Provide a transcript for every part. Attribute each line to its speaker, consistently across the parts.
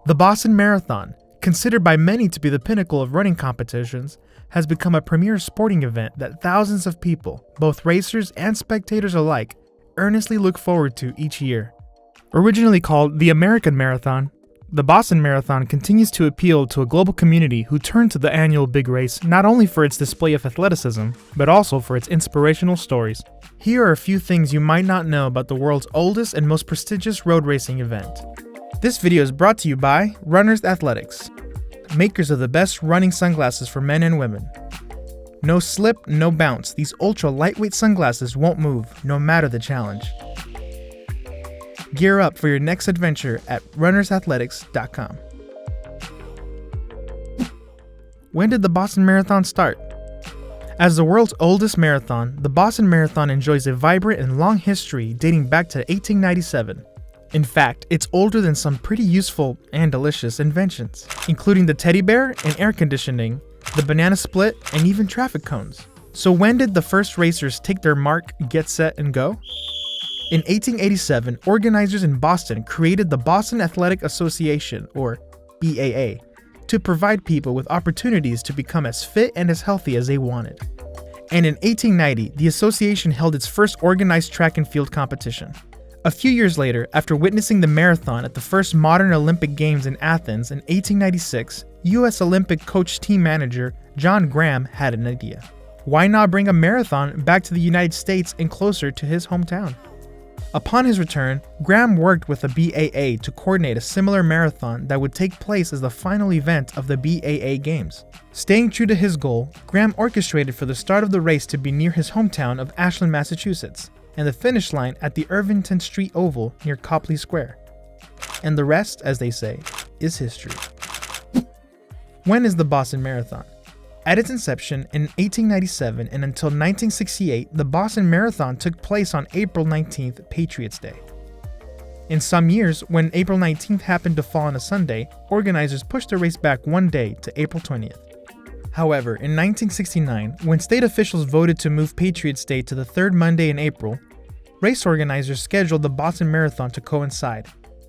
Speaker 1: The Boston Marathon, considered by many to be the pinnacle of running competitions, has become a premier sporting event that thousands of people, both racers and spectators alike, earnestly look forward to each year. Originally called the American Marathon, the Boston Marathon continues to appeal to a global community who turn to the annual big race not only for its display of athleticism, but also for its inspirational stories. Here are a few things you might not know about the world's oldest and most prestigious road racing event. This video is brought to you by Runners Athletics, makers of the best running sunglasses for men and women. No slip, no bounce, these ultra lightweight sunglasses won't move, no matter the challenge. Gear up for your next adventure at runnersathletics.com. When did the Boston Marathon start? As the world's oldest marathon, the Boston Marathon enjoys a vibrant and long history dating back to 1897. In fact, it's older than some pretty useful and delicious inventions, including the teddy bear and air conditioning, the banana split, and even traffic cones. So when did the first racers take their mark, get set, and go? In 1887, organizers in Boston created the Boston Athletic Association, or BAA, to provide people with opportunities to become as fit and as healthy as they wanted. And in 1890, the association held its first organized track and field competition. A few years later, after witnessing the marathon at the first modern Olympic Games in Athens in 1896, U.S. Olympic coach team manager John Graham had an idea. Why not bring a marathon back to the United States and closer to his hometown? Upon his return, Graham worked with the BAA to coordinate a similar marathon that would take place as the final event of the BAA Games. Staying true to his goal, Graham orchestrated for the start of the race to be near his hometown of Ashland, Massachusetts, and the finish line at the Irvington Street Oval near Copley Square. And the rest, as they say, is history. When is the Boston Marathon? At its inception in 1897 and until 1968, the Boston Marathon took place on April 19th, Patriots' Day. In some years, when April 19th happened to fall on a Sunday, organizers pushed the race back one day to April 20th. However, in 1969, when state officials voted to move Patriots' Day to the third Monday in April, race organizers scheduled the Boston Marathon to coincide,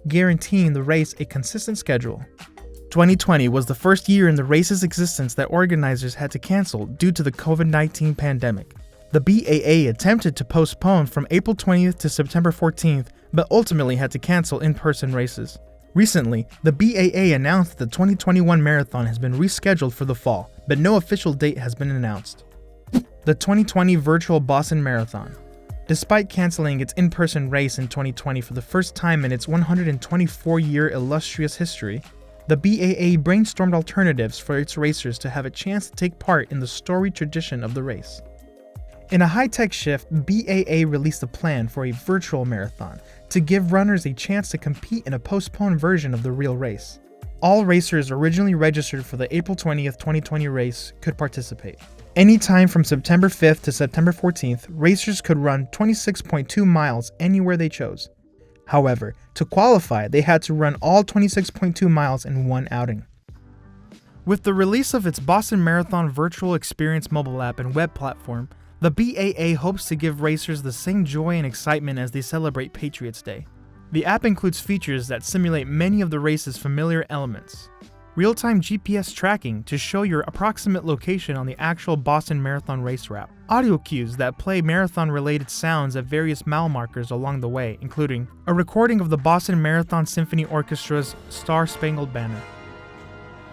Speaker 1: guaranteeing the race a consistent schedule. 2020 was the first year in the race's existence that organizers had to cancel due to the COVID-19 pandemic. The BAA attempted to postpone from April 20th to September 14th, but ultimately had to cancel in-person races. Recently, the BAA announced that the 2021 marathon has been rescheduled for the fall, but no official date has been announced. The 2020 virtual Boston Marathon. Despite canceling its in-person race in 2020 for the first time in its 124-year illustrious history, the BAA brainstormed alternatives for its racers to have a chance to take part in the storied tradition of the race. In a high-tech shift, BAA released a plan for a virtual marathon to give runners a chance to compete in a postponed version of the real race. All racers originally registered for the April 20th, 2020 race could participate. Anytime from September 5th to September 14th, racers could run 26.2 miles anywhere they chose. However, to qualify, they had to run all 26.2 miles in one outing. With the release of its Boston Marathon Virtual Experience mobile app and web platform, the BAA hopes to give racers the same joy and excitement as they celebrate Patriots' Day. The app includes features that simulate many of the race's familiar elements. Real-time GPS tracking to show your approximate location on the actual Boston Marathon race route. Audio cues that play marathon-related sounds at various mile markers along the way, including a recording of the Boston Marathon Symphony Orchestra's Star-Spangled Banner.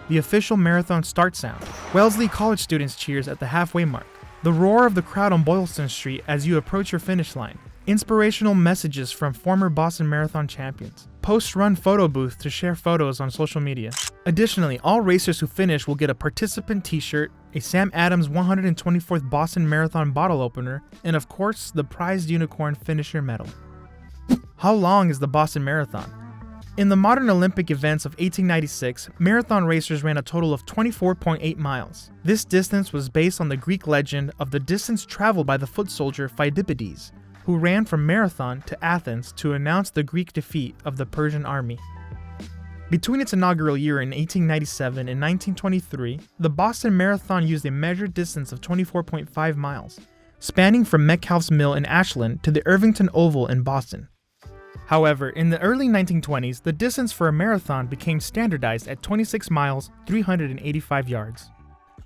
Speaker 1: The official marathon start sound. Wellesley College students cheers at the halfway mark. The roar of the crowd on Boylston Street as you approach your finish line. Inspirational messages from former Boston Marathon champions. Post-run photo booth to share photos on social media. Additionally, all racers who finish will get a participant t-shirt, a Sam Adams 124th Boston Marathon bottle opener, and of course, the prized unicorn finisher medal. How long is the Boston Marathon? In the modern Olympic events of 1896, marathon racers ran a total of 24.8 miles. This distance was based on the Greek legend of the distance traveled by the foot soldier Phidippides, who ran from Marathon to Athens to announce the Greek defeat of the Persian army. Between its inaugural year in 1897 and 1923, the Boston Marathon used a measured distance of 24.5 miles, spanning from Metcalfe's Mill in Ashland to the Irvington Oval in Boston. However, in the early 1920s, the distance for a marathon became standardized at 26 miles, 385 yards.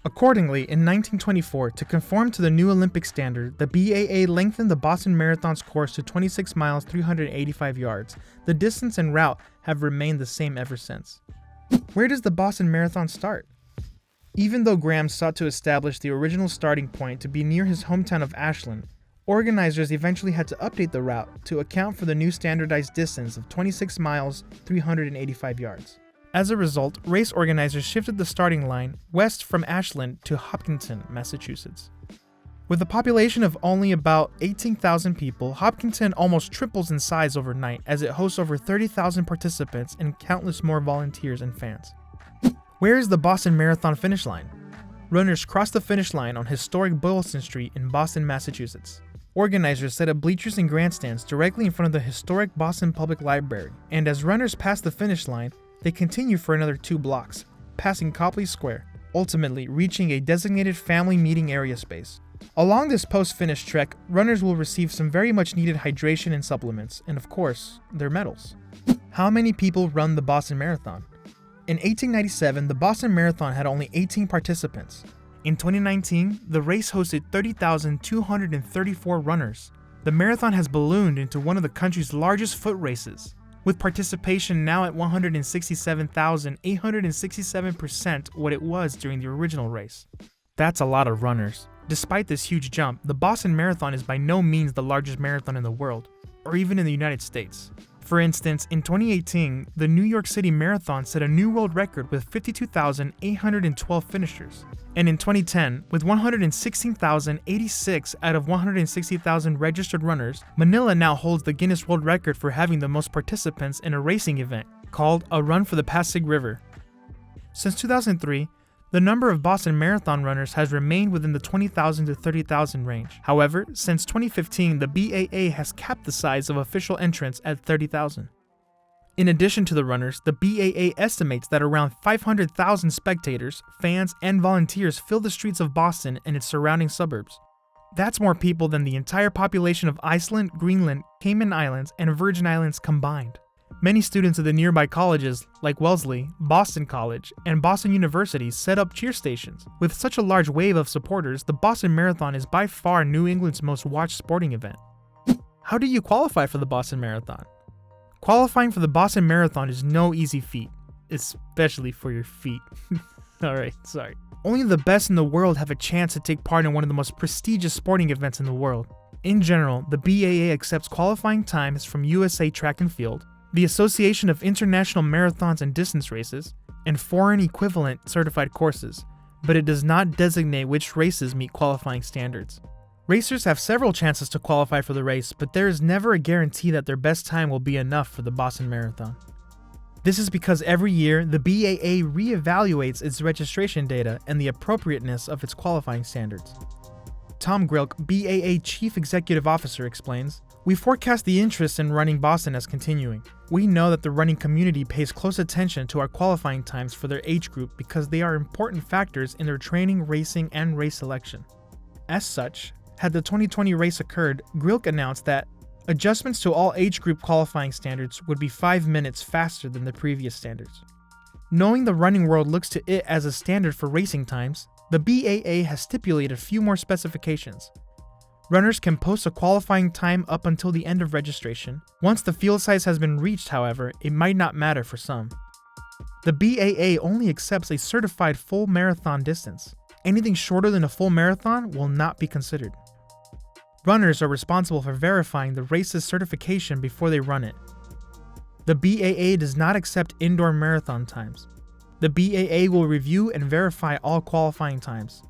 Speaker 1: Accordingly, in 1924, to conform to the new Olympic standard, the BAA lengthened the Boston Marathon's course to 26 miles, 385 yards. The distance and route have remained the same ever since. Where does the Boston Marathon start? Even though Graham sought to establish the original starting point to be near his hometown of Ashland, organizers eventually had to update the route to account for the new standardized distance of 26 miles, 385 yards. As a result, race organizers shifted the starting line west from Ashland to Hopkinton, Massachusetts. With a population of only about 18,000 people, Hopkinton almost triples in size overnight as it hosts over 30,000 participants and countless more volunteers and fans. Where is the Boston Marathon finish line? Runners cross the finish line on historic Boylston Street in Boston, Massachusetts. Organizers set up bleachers and grandstands directly in front of the historic Boston Public Library, and as runners pass the finish line, they continue for another 2 blocks, passing Copley Square, ultimately reaching a designated family meeting area space. Along this post-finish trek, runners will receive some very much needed hydration and supplements, and of course, their medals. How many people run the Boston Marathon? In 1897, the Boston Marathon had only 18 participants. In 2019, the race hosted 30,234 runners. The marathon has ballooned into one of the country's largest foot races, with participation now at 167,867% what it was during the original race. That's a lot of runners. Despite this huge jump, the Boston Marathon is by no means the largest marathon in the world, or even in the United States. For instance, in 2018, the New York City Marathon set a new world record with 52,812 finishers. And in 2010, with 116,086 out of 160,000 registered runners, Manila now holds the Guinness World Record for having the most participants in a racing event, called a Run for the Pasig River. Since 2003, the number of Boston Marathon runners has remained within the 20,000 to 30,000 range. However, since 2015, the BAA has capped the size of official entrants at 30,000. In addition to the runners, the BAA estimates that around 500,000 spectators, fans, and volunteers fill the streets of Boston and its surrounding suburbs. That's more people than the entire population of Iceland, Greenland, Cayman Islands, and Virgin Islands combined. Many students of the nearby colleges, like Wellesley, Boston College, and Boston University, set up cheer stations. With such a large wave of supporters, the Boston Marathon is by far New England's most watched sporting event. How do you qualify for the Boston Marathon? Qualifying for the Boston Marathon is no easy feat, especially for your feet. Alright, sorry. Only the best in the world have a chance to take part in one of the most prestigious sporting events in the world. In general, the BAA accepts qualifying times from USA Track and Field, the Association of International Marathons and Distance Races, and foreign equivalent certified courses, but it does not designate which races meet qualifying standards. Racers have several chances to qualify for the race, but there is never a guarantee that their best time will be enough for the Boston Marathon. This is because every year, the BAA reevaluates its registration data and the appropriateness of its qualifying standards. Tom Grilk, BAA Chief Executive Officer, explains, "We forecast the interest in running Boston as continuing. We know that the running community pays close attention to our qualifying times for their age group because they are important factors in their training, racing, and race selection." As such, had the 2020 race occurred, Grilk announced that adjustments to all age group qualifying standards would be 5 minutes faster than the previous standards. Knowing the running world looks to it as a standard for racing times, the BAA has stipulated a few more specifications. Runners can post a qualifying time up until the end of registration. Once the field size has been reached, however, it might not matter for some. The BAA only accepts a certified full marathon distance. Anything shorter than a full marathon will not be considered. Runners are responsible for verifying the race's certification before they run it. The BAA does not accept indoor marathon times. The BAA will review and verify all qualifying times.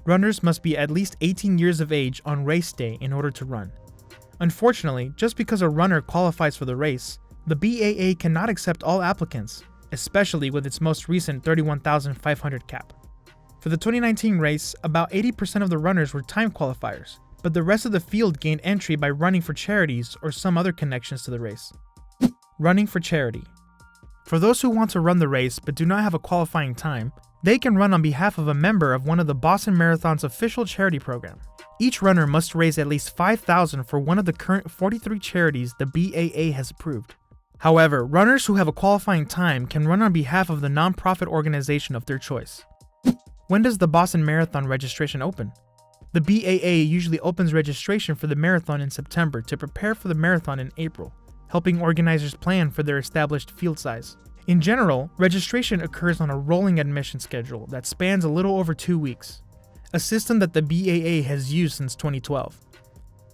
Speaker 1: Runners must be at least 18 years of age on race day in order to run. Unfortunately, just because a runner qualifies for the race, the BAA cannot accept all applicants, especially with its most recent 31,500 cap. For the 2019 race, about 80% of the runners were time qualifiers, but the rest of the field gained entry by running for charities or some other connections to the race. Running for charity. For those who want to run the race but do not have a qualifying time, They can run on behalf of a member of one of the Boston Marathon's official charity program. Each runner must raise at least $5,000 for one of the current 43 charities the BAA has approved. However, runners who have a qualifying time can run on behalf of the nonprofit organization of their choice. When does the Boston Marathon registration open? The BAA usually opens registration for the marathon in September to prepare for the marathon in April, helping organizers plan for their established field size. In general, registration occurs on a rolling admission schedule that spans a little over 2 weeks, a system that the BAA has used since 2012.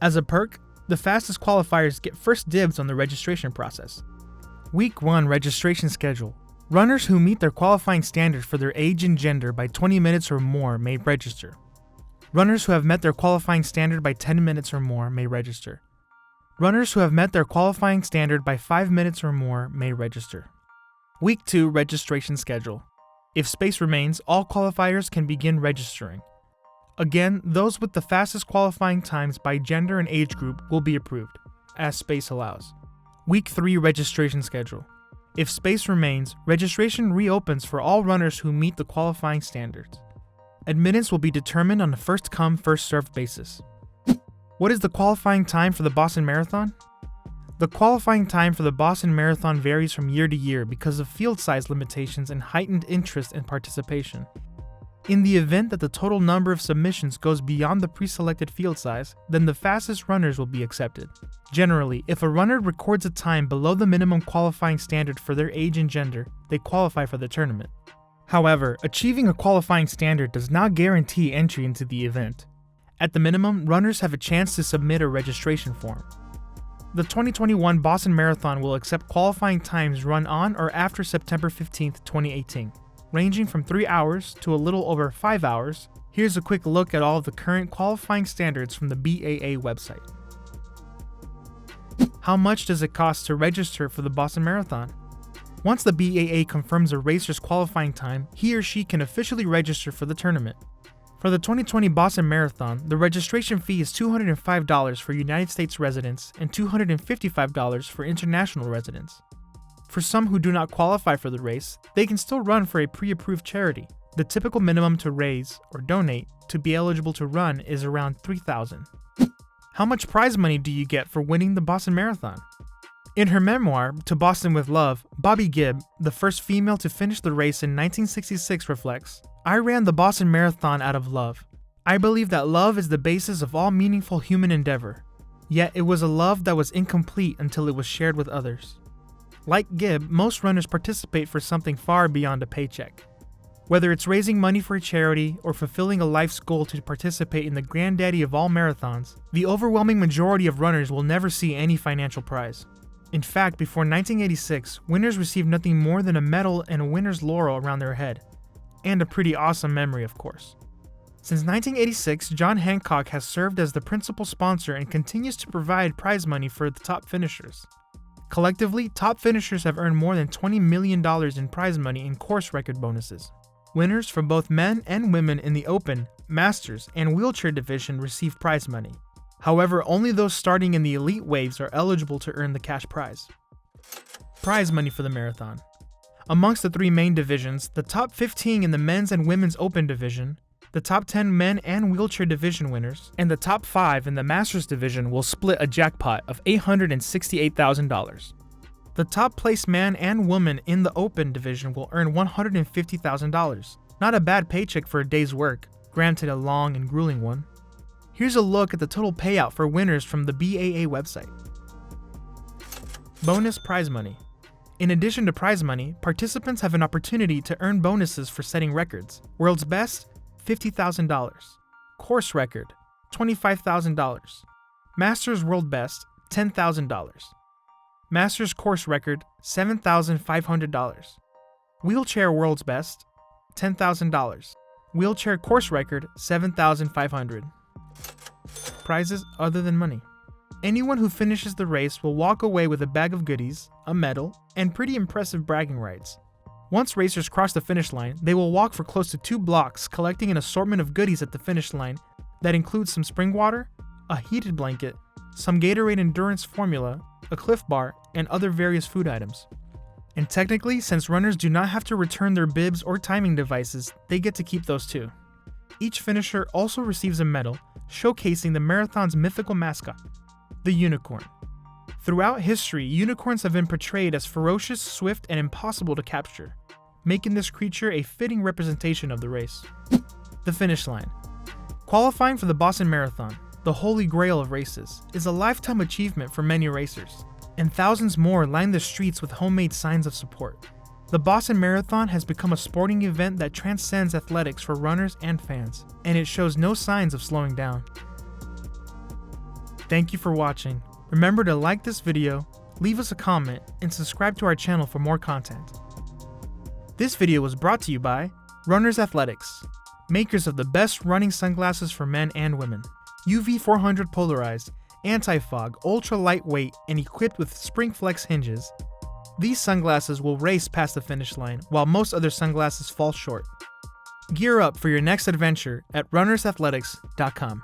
Speaker 1: As a perk, the fastest qualifiers get first dibs on the registration process. Week 1 registration schedule. Runners who meet their qualifying standard for their age and gender by 20 minutes or more may register. Runners who have met their qualifying standard by 10 minutes or more may register. Runners who have met their qualifying standard by 5 minutes or more may register. Week 2 registration schedule. If space remains, all qualifiers can begin registering. Again, those with the fastest qualifying times by gender and age group will be approved, as space allows. Week 3 registration schedule. If space remains, registration reopens for all runners who meet the qualifying standards. Admittance will be determined on a first-come, first-served basis. What is the qualifying time for the Boston Marathon? The qualifying time for the Boston Marathon varies from year to year because of field size limitations and heightened interest and participation. In the event that the total number of submissions goes beyond the pre-selected field size, then the fastest runners will be accepted. Generally, if a runner records a time below the minimum qualifying standard for their age and gender, they qualify for the tournament. However, achieving a qualifying standard does not guarantee entry into the event. At the minimum, runners have a chance to submit a registration form. The 2021 Boston Marathon will accept qualifying times run on or after September 15, 2018, ranging from 3 hours to a little over 5 hours. Here's a quick look at all of the current qualifying standards from the BAA website. How much does it cost to register for the Boston Marathon? Once the BAA confirms a racer's qualifying time, he or she can officially register for the tournament. For the 2020 Boston Marathon, the registration fee is $205 for United States residents and $255 for international residents. For some who do not qualify for the race, they can still run for a pre-approved charity. The typical minimum to raise or donate to be eligible to run is around $3,000. How much prize money do you get for winning the Boston Marathon? In her memoir, To Boston with Love, Bobby Gibb, the first female to finish the race in 1966, reflects, "I ran the Boston Marathon out of love. I believe that love is the basis of all meaningful human endeavor. Yet it was a love that was incomplete until it was shared with others." Like Gibb, most runners participate for something far beyond a paycheck. Whether it's raising money for a charity or fulfilling a life's goal to participate in the granddaddy of all marathons, the overwhelming majority of runners will never see any financial prize. In fact, before 1986, winners received nothing more than a medal and a winner's laurel around their head. And a pretty awesome memory, of course. Since 1986, John Hancock has served as the principal sponsor and continues to provide prize money for the top finishers. Collectively, top finishers have earned more than $20 million in prize money in course record bonuses. Winners from both men and women in the Open, Masters, and Wheelchair division receive prize money. However, only those starting in the elite waves are eligible to earn the cash prize. Prize money for the marathon. Amongst the 3 main divisions, the top 15 in the men's and women's Open division, the top 10 men and wheelchair division winners, and the top 5 in the Masters division will split a jackpot of $868,000. The top placed man and woman in the Open division will earn $150,000. Not a bad paycheck for a day's work, granted a long and grueling one. Here's a look at the total payout for winners from the BAA website. Bonus prize money. In addition to prize money, participants have an opportunity to earn bonuses for setting records. World's best, $50,000. Course record, $25,000. Masters world best, $10,000. Masters course record, $7,500. Wheelchair world's best, $10,000. Wheelchair course record, $7,500. Prizes other than money. Anyone who finishes the race will walk away with a bag of goodies, a medal, and pretty impressive bragging rights. Once racers cross the finish line, they will walk for close to 2 blocks collecting an assortment of goodies at the finish line that includes some spring water, a heated blanket, some Gatorade endurance formula, a Cliff Bar, and other various food items. And technically, since runners do not have to return their bibs or timing devices, they get to keep those too. Each finisher also receives a medal, showcasing the marathon's mythical mascot, the unicorn. Throughout history, unicorns have been portrayed as ferocious, swift, and impossible to capture, making this creature a fitting representation of the race. The finish line. Qualifying for the Boston Marathon, the holy grail of races, is a lifetime achievement for many racers, and thousands more line the streets with homemade signs of support. The Boston Marathon has become a sporting event that transcends athletics for runners and fans, and it shows no signs of slowing down. Thank you for watching. Remember to like this video, leave us a comment, and subscribe to our channel for more content. This video was brought to you by Runners Athletics, makers of the best running sunglasses for men and women. UV 400 polarized, anti-fog, ultra lightweight, and equipped with spring flex hinges. These sunglasses will race past the finish line, while most other sunglasses fall short. Gear up for your next adventure at runnersathletics.com.